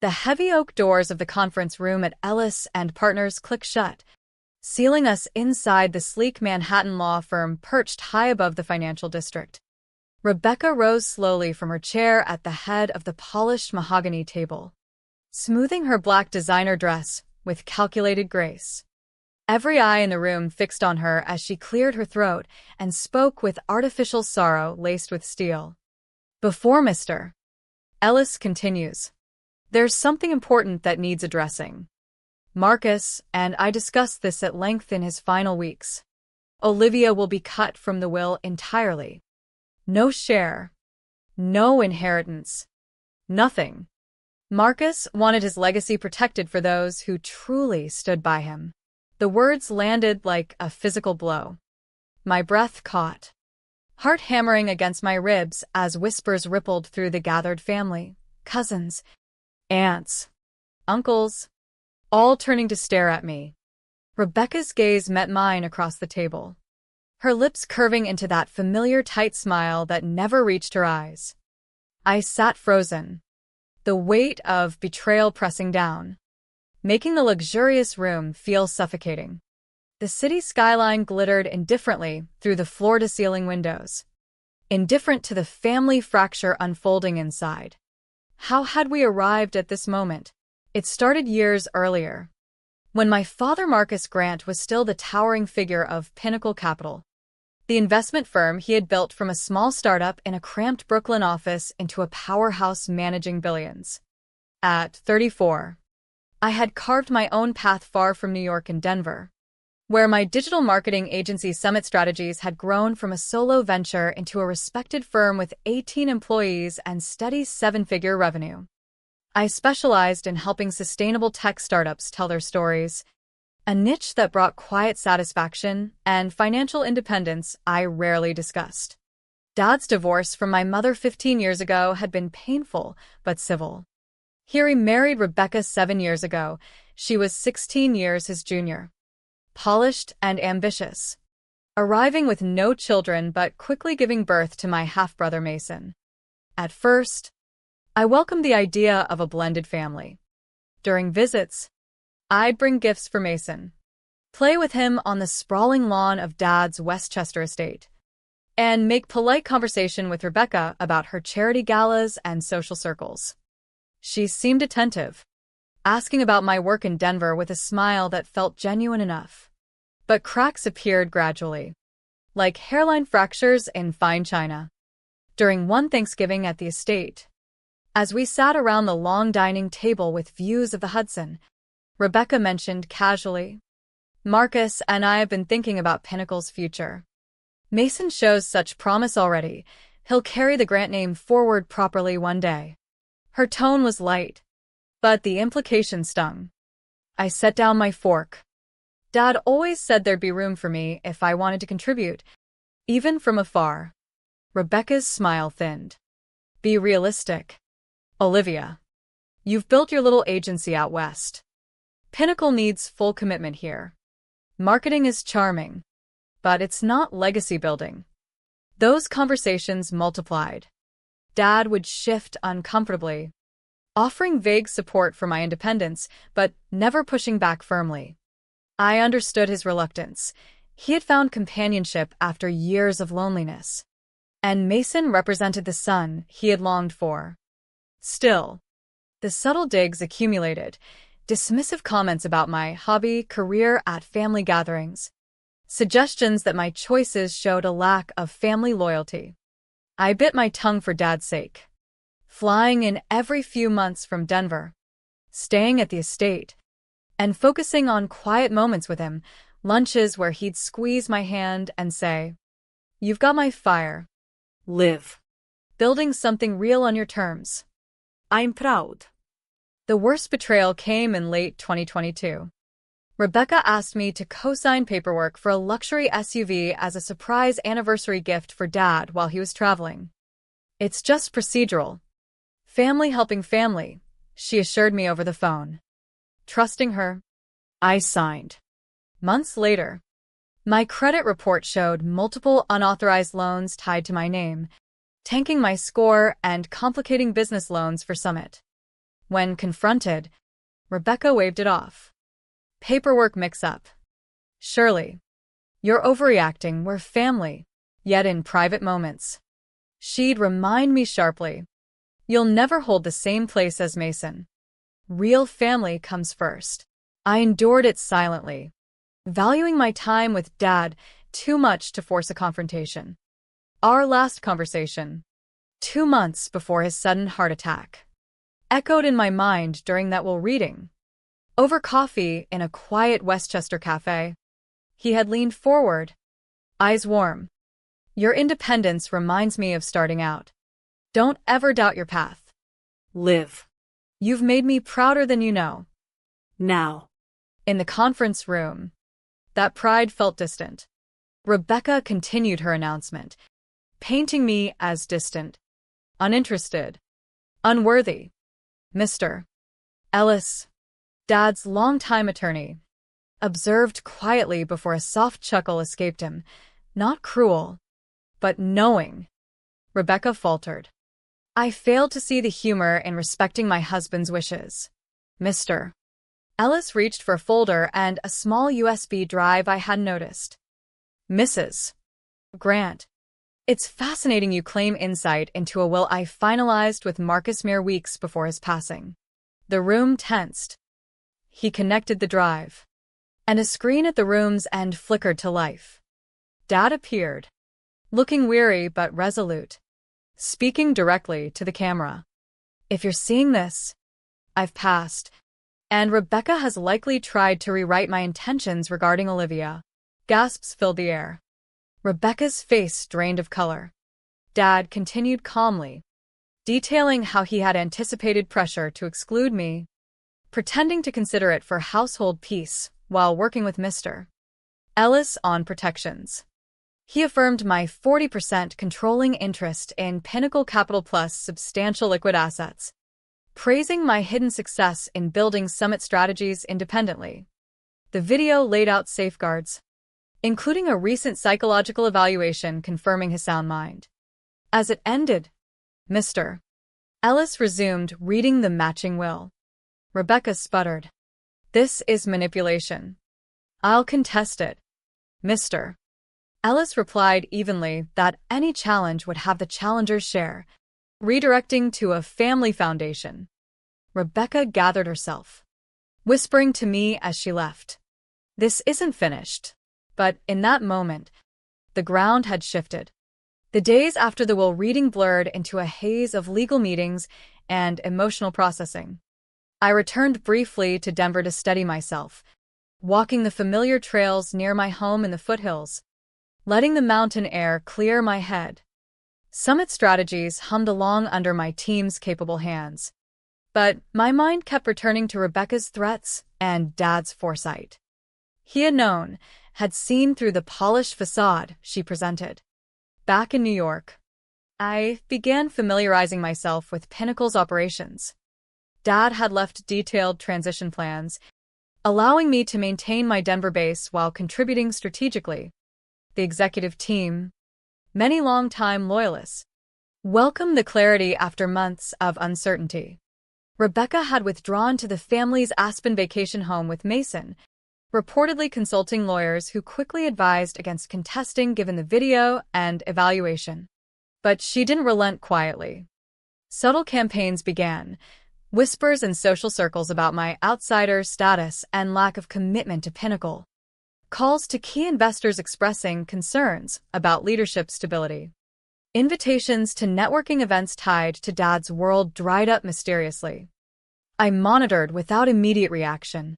The heavy oak doors of the conference room at Ellis and Partners click shut, sealing us inside the sleek Manhattan law firm perched high above the financial district. Rebecca rose slowly from her chair at the head of the polished mahogany table, smoothing her black designer dress with calculated grace. Every eye in the room fixed on her as she cleared her throat and spoke with artificial sorrow laced with steel. Before Mr. Ellis continues, there's something important that needs addressing. Marcus and I discussed this at length in his final weeks. Olivia will be cut from the will entirely. No share. No inheritance. Nothing. Marcus wanted his legacy protected for those who truly stood by him. The words landed like a physical blow. My breath caught, heart hammering against my ribs as whispers rippled through the gathered family, cousins, aunts, uncles, all turning to stare at me. Rebecca's gaze met mine across the table, her lips curving into that familiar tight smile that never reached her eyes. I sat frozen, the weight of betrayal pressing down, making the luxurious room feel suffocating. The city skyline glittered indifferently through the floor-to-ceiling windows, indifferent to the family fracture unfolding inside. How had we arrived at this moment? It started years earlier, when my father Marcus Grant was still the towering figure of Pinnacle Capital, the investment firm he had built from a small startup in a cramped Brooklyn office into a powerhouse managing billions. At 34, I had carved my own path far from New York and Denver, where my digital marketing agency Summit Strategies had grown from a solo venture into a respected firm with 18 employees and steady seven-figure revenue. I specialized in helping sustainable tech startups tell their stories, a niche that brought quiet satisfaction and financial independence I rarely discussed. Dad's divorce from my mother 15 years ago had been painful but civil. He remarried Rebecca 7 years ago. She was 16 years his junior. Polished and ambitious, arriving with no children but quickly giving birth to my half-brother Mason. At first, I welcomed the idea of a blended family. During visits, I'd bring gifts for Mason, play with him on the sprawling lawn of Dad's Westchester estate, and make polite conversation with Rebecca about her charity galas and social circles. She seemed attentive, asking about my work in Denver with a smile that felt genuine enough. But cracks appeared gradually, like hairline fractures in fine china. During one Thanksgiving at the estate, as we sat around the long dining table with views of the Hudson, Rebecca mentioned casually, Marcus and I have been thinking about Pinnacle's future. Mason shows such promise already. He'll carry the Grant name forward properly one day. Her tone was light, but the implication stung. I set down my fork. Dad always said there'd be room for me if I wanted to contribute, even from afar. Rebecca's smile thinned. Be realistic, Olivia. You've built your little agency out west. Pinnacle needs full commitment here. Marketing is charming, but it's not legacy building. Those conversations multiplied. Dad would shift uncomfortably, offering vague support for my independence, but never pushing back firmly. I understood his reluctance. He had found companionship after years of loneliness, and Mason represented the son he had longed for. Still, the subtle digs accumulated, dismissive comments about my hobby, career at family gatherings, suggestions that my choices showed a lack of family loyalty. I bit my tongue for Dad's sake, flying in every few months from Denver, staying at the estate, and focusing on quiet moments with him, lunches where he'd squeeze my hand and say, "You've got my fire. Live. Building something real on your terms. I'm proud." The worst betrayal came in late 2022. Rebecca asked me to co-sign paperwork for a luxury SUV as a surprise anniversary gift for Dad while he was traveling. It's just procedural. Family helping family, she assured me over the phone. Trusting her, I signed. Months later, my credit report showed multiple unauthorized loans tied to my name, tanking my score and complicating business loans for Summit. When confronted, Rebecca waved it off. Paperwork mix-up. Surely. You're overreacting, we're family. Yet in private moments, she'd remind me sharply, you'll never hold the same place as Mason. Real family comes first. I endured it silently, valuing my time with Dad too much to force a confrontation. Our last conversation, 2 months before his sudden heart attack, echoed in my mind during that reading. Over coffee in a quiet Westchester cafe, he had leaned forward, eyes warm. Your independence reminds me of starting out. Don't ever doubt your path. Live. You've made me prouder than you know. Now. In the conference room, that pride felt distant. Rebecca continued her announcement, painting me as distant, uninterested, unworthy. Mr. Ellis, Dad's longtime attorney, observed quietly before a soft chuckle escaped him. Not cruel, but knowing. Rebecca faltered. I failed to see the humor in respecting my husband's wishes. Mr. Ellis reached for a folder and a small USB drive I hadn't noticed. Mrs. Grant, it's fascinating you claim insight into a will I finalized with Marcus mere weeks before his passing. The room tensed. He connected the drive, and a screen at the room's end flickered to life. Dad appeared, looking weary but resolute, speaking directly to the camera. If you're seeing this, I've passed, and Rebecca has likely tried to rewrite my intentions regarding Olivia. Gasps filled the air. Rebecca's face drained of color. Dad continued calmly, detailing how he had anticipated pressure to exclude me, pretending to consider it for household peace while working with Mr. Ellis on protections. He affirmed my 40% controlling interest in Pinnacle Capital Plus substantial liquid assets, praising my hidden success in building Summit strategies independently. The video laid out safeguards, including a recent psychological evaluation confirming his sound mind. As it ended, Mr. Ellis resumed reading the matching will. Rebecca sputtered. This is manipulation. I'll contest it. Mr. Ellis replied evenly that any challenge would have the challenger's share, redirecting to a family foundation. Rebecca gathered herself, whispering to me as she left. This isn't finished. But in that moment, the ground had shifted. The days after the will reading blurred into a haze of legal meetings and emotional processing. I returned briefly to Denver to steady myself, walking the familiar trails near my home in the foothills, letting the mountain air clear my head. Summit strategies hummed along under my team's capable hands, but my mind kept returning to Rebecca's threats and Dad's foresight. He had seen through the polished facade she presented. Back in New York, I began familiarizing myself with Pinnacle's operations. Dad had left detailed transition plans, allowing me to maintain my Denver base while contributing strategically. The executive team, many longtime loyalists, welcomed the clarity after months of uncertainty. Rebecca had withdrawn to the family's Aspen vacation home with Mason, reportedly consulting lawyers who quickly advised against contesting given the video and evaluation. But she didn't relent quietly. Subtle campaigns began, whispers in social circles about my outsider status and lack of commitment to Pinnacle, calls to key investors expressing concerns about leadership stability. Invitations to networking events tied to Dad's world dried up mysteriously. I monitored without immediate reaction,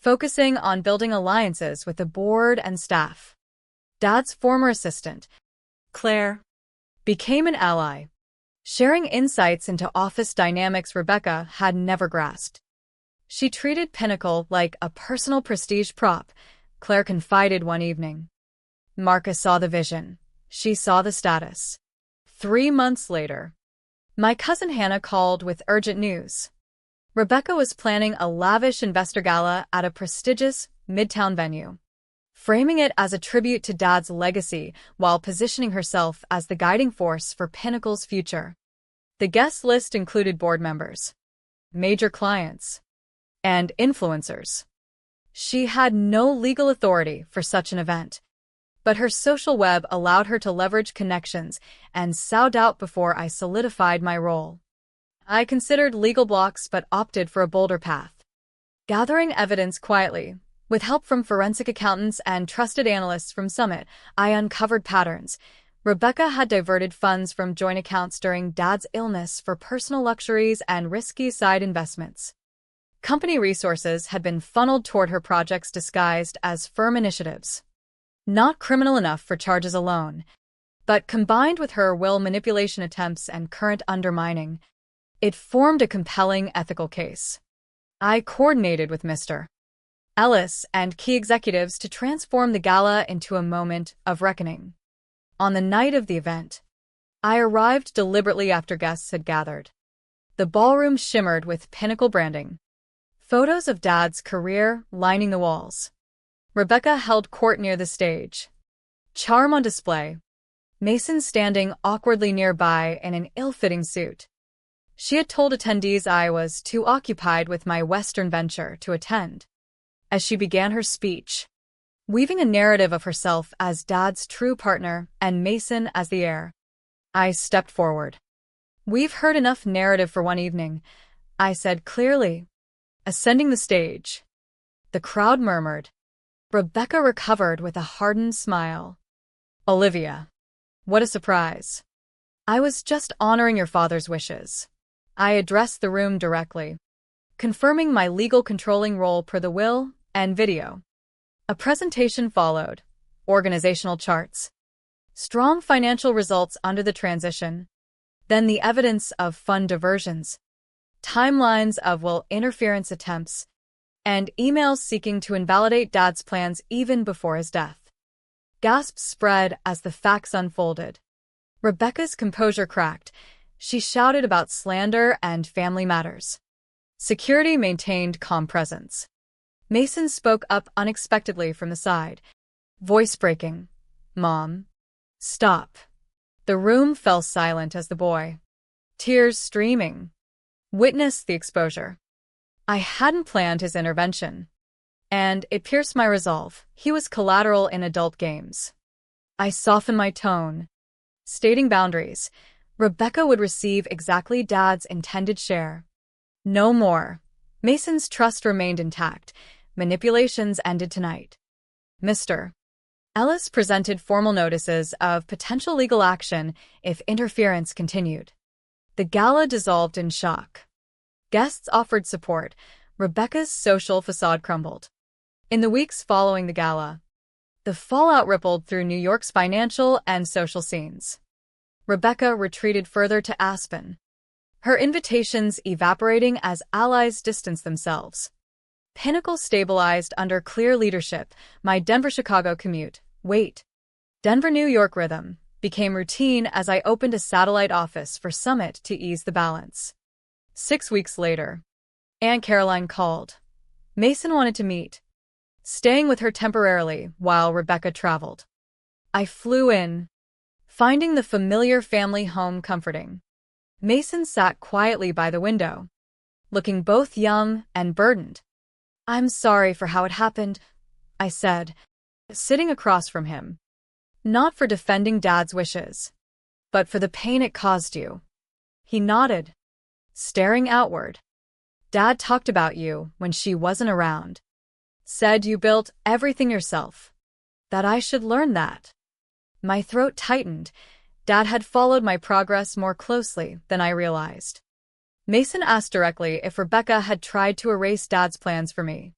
focusing on building alliances with the board and staff. Dad's former assistant, Claire, became an ally, sharing insights into office dynamics Rebecca had never grasped. She treated Pinnacle like a personal prestige prop, Claire confided one evening. Marcus saw the vision. She saw the status. 3 months later, my cousin Hannah called with urgent news. Rebecca was planning a lavish investor gala at a prestigious Midtown venue, framing it as a tribute to Dad's legacy while positioning herself as the guiding force for Pinnacle's future. The guest list included board members, major clients, and influencers. She had no legal authority for such an event, but her social web allowed her to leverage connections and sow out before I solidified my role. I considered legal blocks but opted for a bolder path. Gathering evidence quietly, with help from forensic accountants and trusted analysts from Summit, I uncovered patterns. Rebecca had diverted funds from joint accounts during Dad's illness for personal luxuries and risky side investments. Company resources had been funneled toward her projects disguised as firm initiatives. Not criminal enough for charges alone, but combined with her will manipulation attempts and current undermining, it formed a compelling ethical case. I coordinated with Mr. Ellis and key executives to transform the gala into a moment of reckoning. On the night of the event, I arrived deliberately after guests had gathered. The ballroom shimmered with Pinnacle branding. Photos of Dad's career lining the walls. Rebecca held court near the stage. Charm on display. Mason standing awkwardly nearby in an ill-fitting suit. She had told attendees I was too occupied with my Western venture to attend. As she began her speech, weaving a narrative of herself as Dad's true partner and Mason as the heir, I stepped forward. "We've heard enough narrative for one evening," I said clearly. Ascending the stage, the crowd murmured. Rebecca recovered with a hardened smile. "Olivia, what a surprise. I was just honoring your father's wishes." I addressed the room directly, confirming my legal controlling role per the will and video. A presentation followed, organizational charts, strong financial results under the transition, then the evidence of fund diversions, timelines of will interference attempts, and emails seeking to invalidate Dad's plans even before his death. Gasps spread as the facts unfolded. Rebecca's composure cracked. She shouted about slander and family matters. Security maintained calm presence. Mason spoke up unexpectedly from the side, voice breaking. "Mom, stop." The room fell silent as the boy, tears streaming, witnessed the exposure. I hadn't planned his intervention, and it pierced my resolve. He was collateral in adult games. I softened my tone, stating boundaries. Rebecca would receive exactly Dad's intended share. No more. Mason's trust remained intact. Manipulations ended tonight. Mr. Ellis presented formal notices of potential legal action if interference continued. The gala dissolved in shock. Guests offered support. Rebecca's social facade crumbled. In the weeks following the gala, the fallout rippled through New York's financial and social scenes. Rebecca retreated further to Aspen, her invitations evaporating as allies distanced themselves. Pinnacle stabilized under clear leadership. My Denver-Chicago commute, Denver-New York rhythm, became routine as I opened a satellite office for Summit to ease the balance. 6 weeks later, Aunt Caroline called. Mason wanted to meet, staying with her temporarily while Rebecca traveled. I flew in, finding the familiar family home comforting. Mason sat quietly by the window, looking both young and burdened. "I'm sorry for how it happened," I said, sitting across from him. "Not for defending Dad's wishes, but for the pain it caused you." He nodded, staring outward. "Dad talked about you when she wasn't around. Said you built everything yourself. That I should learn that." My throat tightened. Dad had followed my progress more closely than I realized. Mason asked directly if Rebecca had tried to erase Dad's plans for me.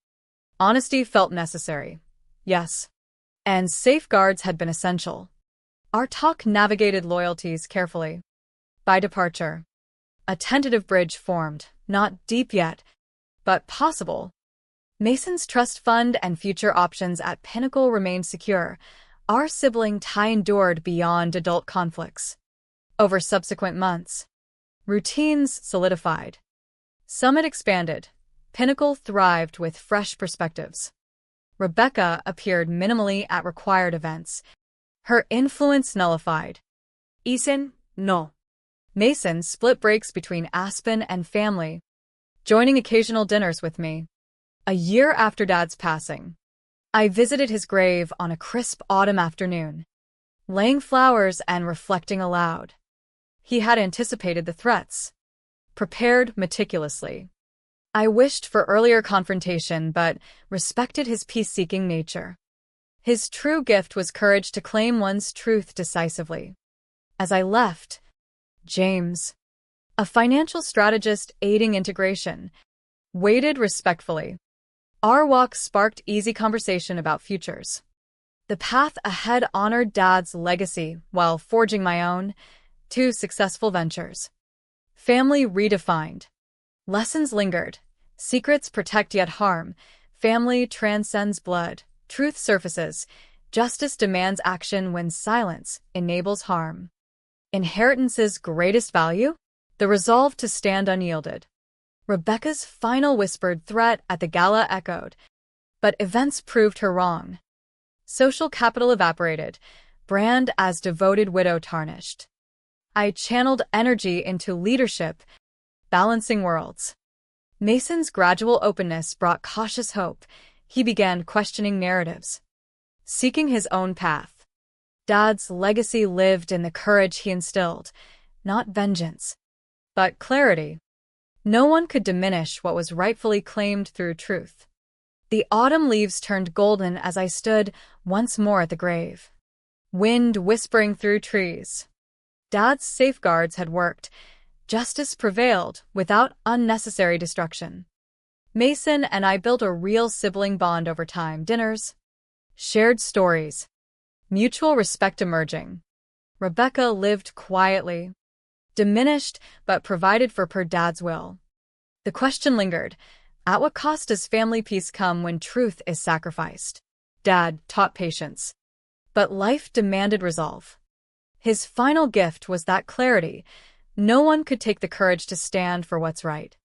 Honesty felt necessary. Yes. And safeguards had been essential. Our talk navigated loyalties carefully. By departure, a tentative bridge formed, not deep yet, but possible. Mason's trust fund and future options at Pinnacle remained secure. Our sibling tie endured beyond adult conflicts. Over subsequent months, routines solidified. Summit expanded. Pinnacle thrived with fresh perspectives. Rebecca appeared minimally at required events. Her influence nullified. Eason, no. Mason split breaks between Aspen and family. joining occasional dinners with me. A year after Dad's passing, I visited his grave on a crisp autumn afternoon, laying flowers and reflecting aloud. He had anticipated the threats, prepared meticulously. I wished for earlier confrontation, but respected his peace-seeking nature. His true gift was courage to claim one's truth decisively. As I left, James, a financial strategist aiding integration, waited respectfully. Our walk sparked easy conversation about futures. The path ahead honored Dad's legacy while forging my own, 2 successful ventures. Family redefined. Lessons lingered. Secrets protect yet harm. Family transcends blood. Truth surfaces. Justice demands action when silence enables harm. Inheritance's greatest value? The resolve to stand unyielded. Rebecca's final whispered threat at the gala echoed, but events proved her wrong. Social capital evaporated, brand as devoted widow tarnished. I channeled energy into leadership, balancing worlds. Mason's gradual openness brought cautious hope. He began questioning narratives, seeking his own path. Dad's legacy lived in the courage he instilled, not vengeance, but clarity. No one could diminish what was rightfully claimed through truth. The autumn leaves turned golden as I stood once more at the grave. Wind whispering through trees. Dad's safeguards had worked. Justice prevailed without unnecessary destruction. Mason and I built a real sibling bond over time. Dinners, shared stories, mutual respect emerging. Rebecca lived quietly, diminished but provided for per Dad's will. The question lingered, at what cost does family peace come when truth is sacrificed? Dad taught patience, but life demanded resolve. His final gift was that clarity. No one could take the courage to stand for what's right.